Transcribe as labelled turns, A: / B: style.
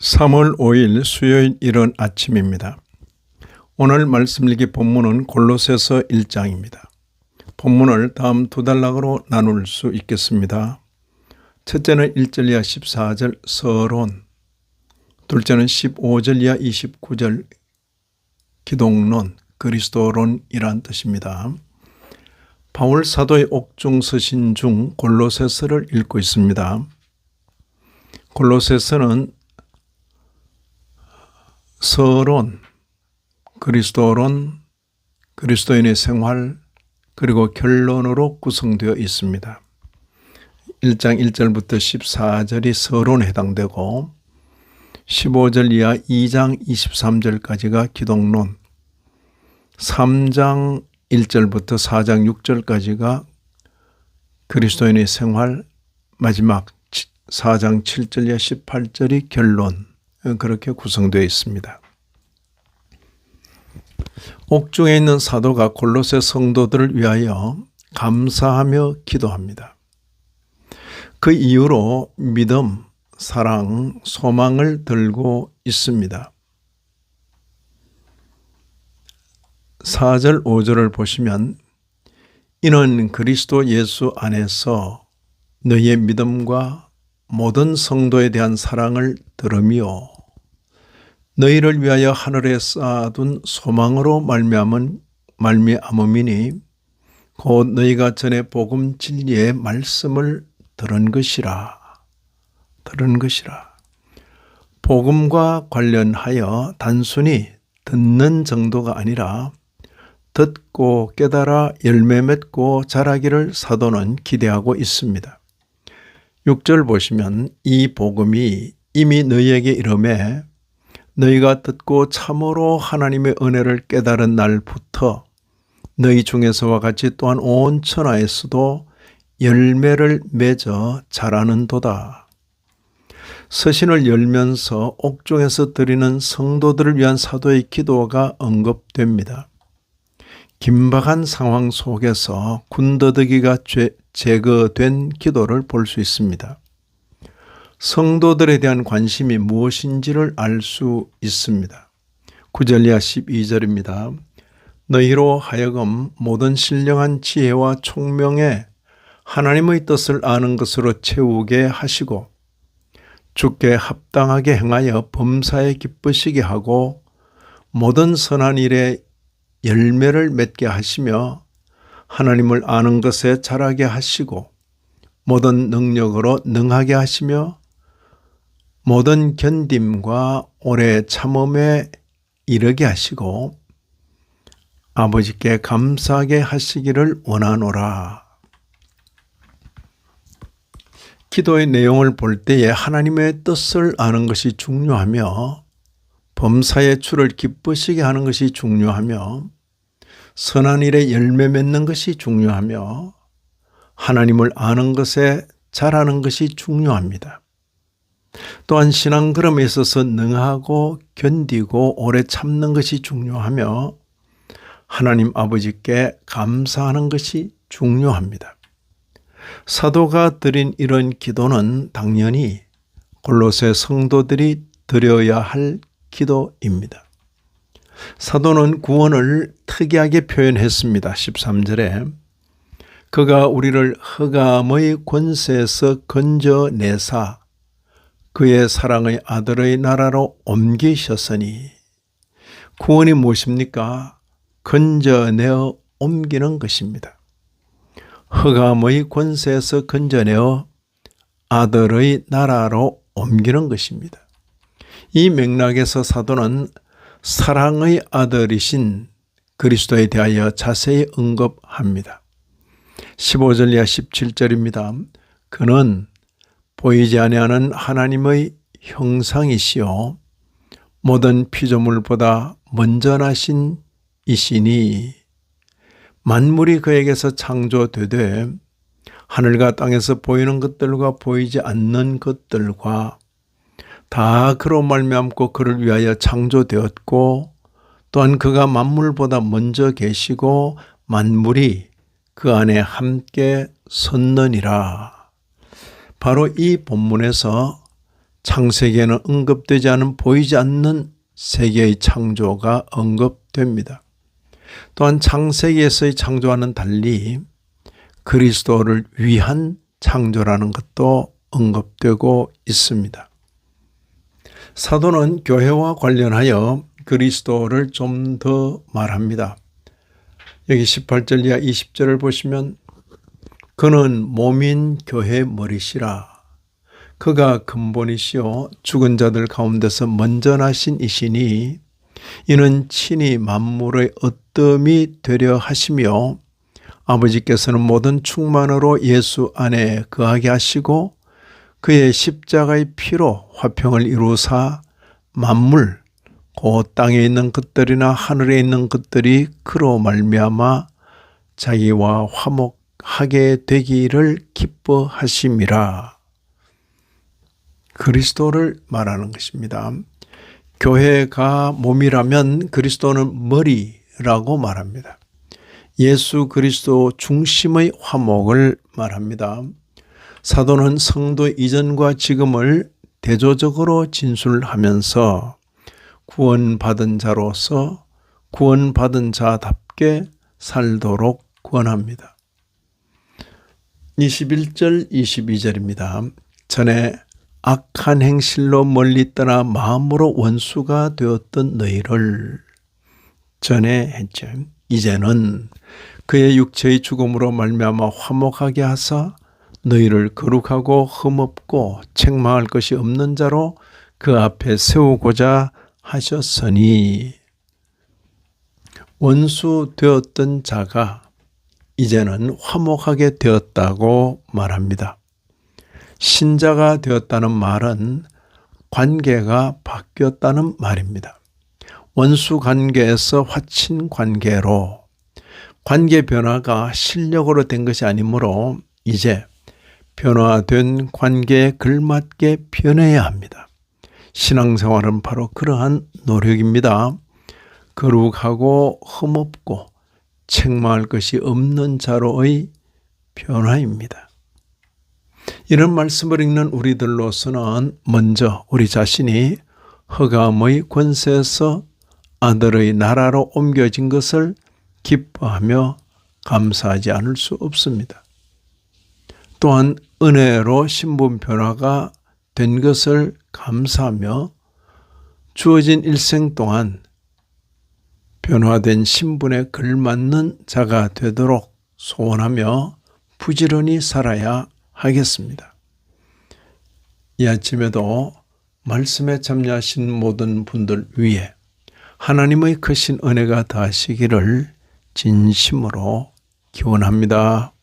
A: 3월 5일 수요일 이른 아침입니다. 오늘 말씀 읽기 본문은 골로새서 1장입니다. 본문을 다음 두 단락으로 나눌 수 있겠습니다. 첫째는 1절 이하 14절 서론, 둘째는 15절 이하 29절 기독론, 그리스도론이란 뜻입니다. 바울 사도의 옥중 서신 중 골로새서를 읽고 있습니다. 골로새서는 서론, 그리스도론, 그리스도인의 생활, 그리고 결론으로 구성되어 있습니다. 1장 1절부터 14절이 서론에 해당되고 15절 이하 2장 23절까지가 기독론, 3장 1절부터 4장 6절까지가 그리스도인의 생활, 마지막 4장 7절 이하 18절이 결론, 그렇게 구성되어 있습니다. 옥중에 있는 사도가 골로새 성도들을 위하여 감사하며 기도합니다. 그 이유로 믿음, 사랑, 소망을 들고 있습니다. 4절, 5절을 보시면 이는 그리스도 예수 안에서 너희의 믿음과 모든 성도에 대한 사랑을 들으며 너희를 위하여 하늘에 쌓아둔 소망으로 말미암음이니 곧 너희가 전에 복음 진리의 말씀을 들은 것이라. 복음과 관련하여 단순히 듣는 정도가 아니라 듣고 깨달아 열매 맺고 자라기를 사도는 기대하고 있습니다. 6절 보시면 이 복음이 이미 너희에게 이르매 너희가 듣고 참으로 하나님의 은혜를 깨달은 날부터 너희 중에서와 같이 또한 온 천하에서도 열매를 맺어 자라는도다. 서신을 열면서 옥중에서 드리는 성도들을 위한 사도의 기도가 언급됩니다. 긴박한 상황 속에서 군더더기가 제거된 기도를 볼 수 있습니다. 성도들에 대한 관심이 무엇인지를 알 수 있습니다. 9절 이하 12절입니다. 너희로 하여금 모든 신령한 지혜와 총명에 하나님의 뜻을 아는 것으로 채우게 하시고 주께 합당하게 행하여 범사에 기쁘시게 하고 모든 선한 일에 열매를 맺게 하시며 하나님을 아는 것에 자라게 하시고 모든 능력으로 능하게 하시며 모든 견딤과 오래 참음에 이르게 하시고 아버지께 감사하게 하시기를 원하노라. 기도의 내용을 볼 때에 하나님의 뜻을 아는 것이 중요하며 범사의 주를 기쁘시게 하는 것이 중요하며 선한 일에 열매 맺는 것이 중요하며 하나님을 아는 것에 자라는 것이 중요합니다. 또한 신앙 걸음에 있어서 능하고 견디고 오래 참는 것이 중요하며 하나님 아버지께 감사하는 것이 중요합니다. 사도가 드린 이런 기도는 당연히 골로새 성도들이 드려야 할 기도입니다. 사도는 구원을 특이하게 표현했습니다. 13절에 그가 우리를 흑암의 권세에서 건져내사 그의 사랑의 아들의 나라로 옮기셨으니 구원이 무엇입니까? 건져내어 옮기는 것입니다. 흑암의 권세에서 건져내어 아들의 나라로 옮기는 것입니다. 이 맥락에서 사도는 사랑의 아들이신 그리스도에 대하여 자세히 언급합니다. 15절 이하 17절입니다. 그는 보이지 아니하는 하나님의 형상이시요 모든 피조물보다 먼저 나신 이시니 만물이 그에게서 창조되되 하늘과 땅에서 보이는 것들과 보이지 않는 것들과 다 그로 말미암고 그를 위하여 창조되었고 또한 그가 만물보다 먼저 계시고 만물이 그 안에 함께 섰느니라. 바로 이 본문에서 창세기에는 언급되지 않은 보이지 않는 세계의 창조가 언급됩니다. 또한 창세기에서의 창조와는 달리 그리스도를 위한 창조라는 것도 언급되고 있습니다. 사도는 교회와 관련하여 그리스도를 좀 더 말합니다. 여기 18절 이하 20절을 보시면 그는 몸인 교회 머리시라. 그가 근본이시요 죽은 자들 가운데서 먼저 나신 이시니 이는 친히 만물의 으뜸이 되려 하시며 아버지께서는 모든 충만으로 예수 안에 거하게 하시고 그의 십자가의 피로 화평을 이루사 만물 곧 땅에 있는 것들이나 하늘에 있는 것들이 그로 말미암아 자기와 화목하게 되기를 기뻐하심이라. 그리스도를 말하는 것입니다. 교회가 몸이라면 그리스도는 머리라고 말합니다. 예수 그리스도 중심의 화목을 말합니다. 사도는 성도 이전과 지금을 대조적으로 진술하면서 구원받은 자로서 구원받은 자답게 살도록 권합니다. 21절 22절입니다. 전에 악한 행실로 멀리 떠나 마음으로 원수가 되었던 너희를 전에 했죠. 이제는 그의 육체의 죽음으로 말미암아 화목하게 하사 너희를 거룩하고 흠없고 책망할 것이 없는 자로 그 앞에 세우고자 하셨으니 원수 되었던 자가 이제는 화목하게 되었다고 말합니다. 신자가 되었다는 말은 관계가 바뀌었다는 말입니다. 원수 관계에서 화친 관계로 관계 변화가 실력으로 된 것이 아니므로 이제 변화된 관계에 걸맞게 변해야 합니다. 신앙생활은 바로 그러한 노력입니다. 거룩하고 흠없고 책망할 것이 없는 자로의 변화입니다. 이런 말씀을 읽는 우리들로서는 먼저 우리 자신이 흑암의 권세에서 아들의 나라로 옮겨진 것을 기뻐하며 감사하지 않을 수 없습니다. 또한 은혜로 신분 변화가 된 것을 감사하며 주어진 일생 동안 변화된 신분에 걸맞는 자가 되도록 소원하며 부지런히 살아야 하겠습니다. 이 아침에도 말씀에 참여하신 모든 분들 위해 하나님의 크신 은혜가 더하시기를 진심으로 기원합니다.